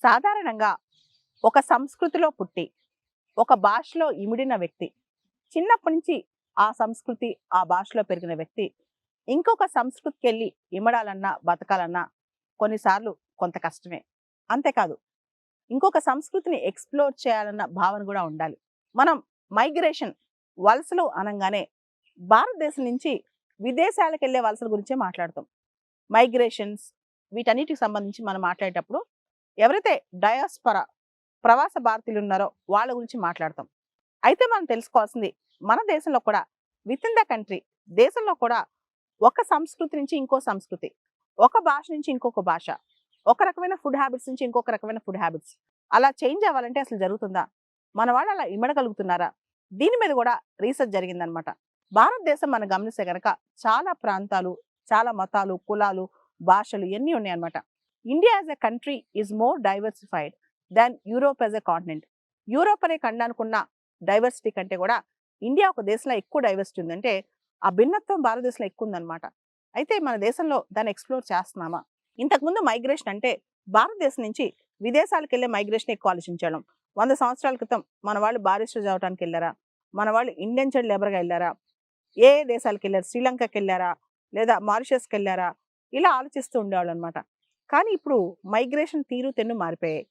సాధారణంగా ఒక సంస్కృతిలో పుట్టి, ఒక భాషలో ఇమిడిన వ్యక్తి, చిన్నప్పటి నుంచి ఆ సంస్కృతి, ఆ భాషలో పెరిగిన వ్యక్తి, ఇంకొక సంస్కృతికెళ్ళి ఇమడాలన్నా, బతకాలన్నా కొన్నిసార్లు కొంత కష్టమే. అంతేకాదు, ఇంకొక సంస్కృతిని ఎక్స్‌ప్లోర్ చేయాలన్న భావన గూడా ఉండాలి. మనం మైగ్రేషన్, వలసలు అనంగానే భారతదేశం నుంచి విదేశాలకెళ్ళే వలసల గురించే మాట్లాడతాం. మైగ్రేషన్స్ వీటన్నిటికి సంబంధించి మనం మాట్లాడేటప్పుడు ఎవరైతే డయాస్పొరా ప్రవాస భారతీయులు ఉన్నారో వాళ్ళ గురించి మాట్లాడతాం. అయితే మనం తెలుసుకోవాల్సింది మన దేశంలో కూడా వితిన్ ద కంట్రీ దేశంలో కూడా ఒక సంస్కృతి నుంచి ఇంకో సంస్కృతి, ఒక భాష నుంచి ఇంకొక భాష, ఒక రకమైన ఫుడ్ హ్యాబిట్స్ నుంచి ఇంకొక రకమైన ఫుడ్ హ్యాబిట్స్ అలా చేంజ్ అవ్వాలంటే అసలు జరుగుతుందా? మన వాళ్ళు అలా ఇమడగలుగుతున్నారా? దీని మీద కూడా రీసెర్చ్ జరిగిందనమాట. భారతదేశం మనం గమనిస్తే గనక చాలా ప్రాంతాలు, చాలా మతాలు, కులాలు, భాషలు ఇవన్నీ ఉన్నాయన్నమాట. India as a country is more diversified than Europe as a continent. Europe అనే ఖండానికి ఉన్న డైవర్సిటీ కంటే కూడా ఇండియా ఒక దేశంలో ఎక్కువ డైవర్సిటీ ఉందంటే ఆ భిన్నత్వం భారతదేశంలో ఎక్కువ ఉందన్నమాట. అయితే మన దేశంలో దాన్ని ఎక్స్ప్లోర్ చేస్తున్నామా? ఇంతకుముందు మైగ్రేషన్ అంటే భారతదేశం నుంచి విదేశాలకు వెళ్ళే మైగ్రేషన్ ఎక్కువ ఆలోచించాం. 100 సంవత్సరాల క్రితం మన వాళ్ళు బారిస్టర్ చదవడానికి వెళ్ళారా? మన వాళ్ళు ఇండెంచర్డ్ లేబర్గా వెళ్ళారా? ఏ ఏ దేశాలకు వెళ్ళారు? శ్రీలంకకి వెళ్ళారా? లేదా మారిషస్కి వెళ్ళారా? ఇలా ఆలోచిస్తూ ఉండేవాళ్ళు అనమాట. కానీ ఇప్పుడు మైగ్రేషన్ తీరు తెన్ను మారిపోయాయి.